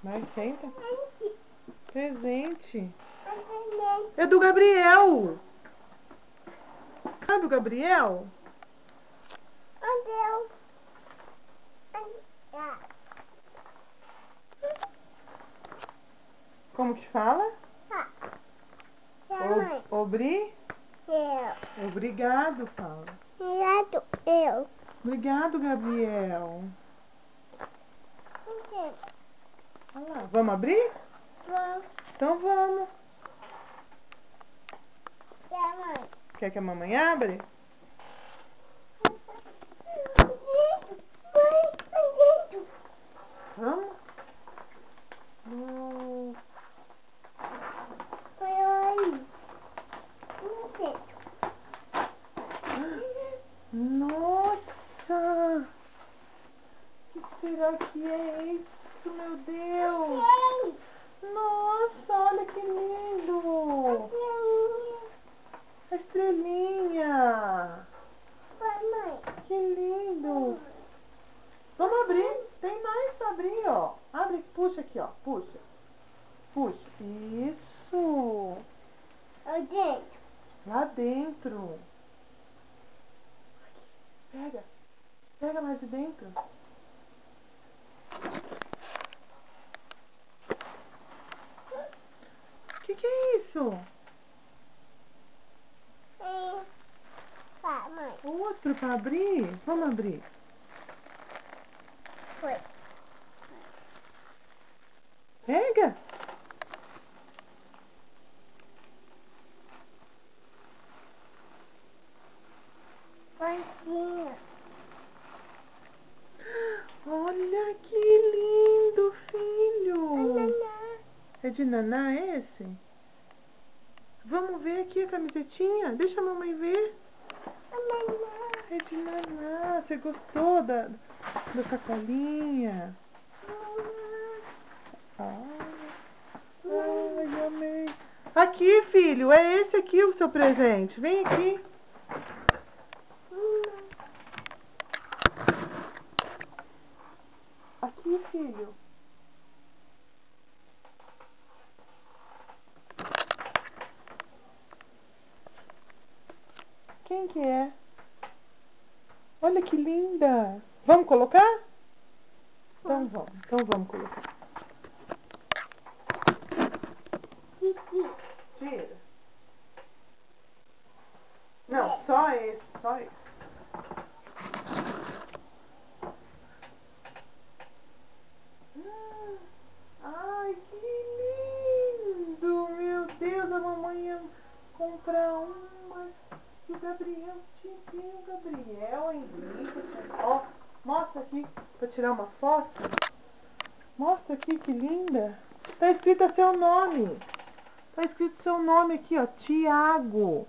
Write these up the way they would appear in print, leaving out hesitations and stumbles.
Vai, senta. Presente. É do Gabriel. Sabe o Gabriel? Como que fala? Obrigado, fala. Obrigado, Gabriel. Olha lá. Vamos abrir? Então vamos. Quer que a mamãe abra? Vamos? Nossa! O que será que é isso, meu Deus? Nossa, olha que lindo! A estrelinha! Que lindo! Vamos abrir? Tem mais pra abrir, ó. Abre, puxa aqui, ó. Puxa. Puxa. Isso! Lá dentro. Pega. Pega mais de dentro. O que é isso? Outro pra abrir? Vamos abrir. Pega. Olha que lindo, filho. É de naná esse? Vamos ver aqui a camisetinha? Deixa a mamãe ver. É de naná. Você gostou da sacolinha? Ai, amei. Aqui, filho. É esse aqui o seu presente. Vem aqui. Aqui, filho. Quem que é? Olha que linda. Vamos colocar? Então vamos. Então vamos colocar. Tira. Não, só esse. Só esse. Ai, que lindo! Meu Deus, a mamãe ia comprar uma. E o Gabriel tinha o Gabriel, hein? Ó, mostra aqui pra tirar uma foto. Mostra aqui que linda. Tá escrito seu nome. Tá escrito seu nome aqui, ó. Tiago.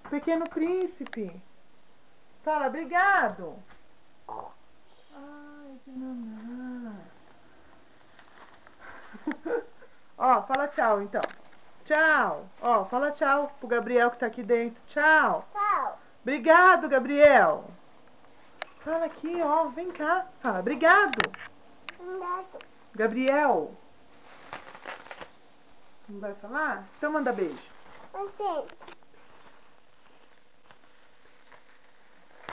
Pequeno Príncipe. Fala, obrigado. Ai, de naná. Ó, fala tchau então. Tchau. Ó, fala tchau pro Gabriel que tá aqui dentro. Tchau. Obrigado, Gabriel. Fala aqui, ó. Vem cá. Fala, obrigado. Gabriel. Não vai falar? Então manda beijo.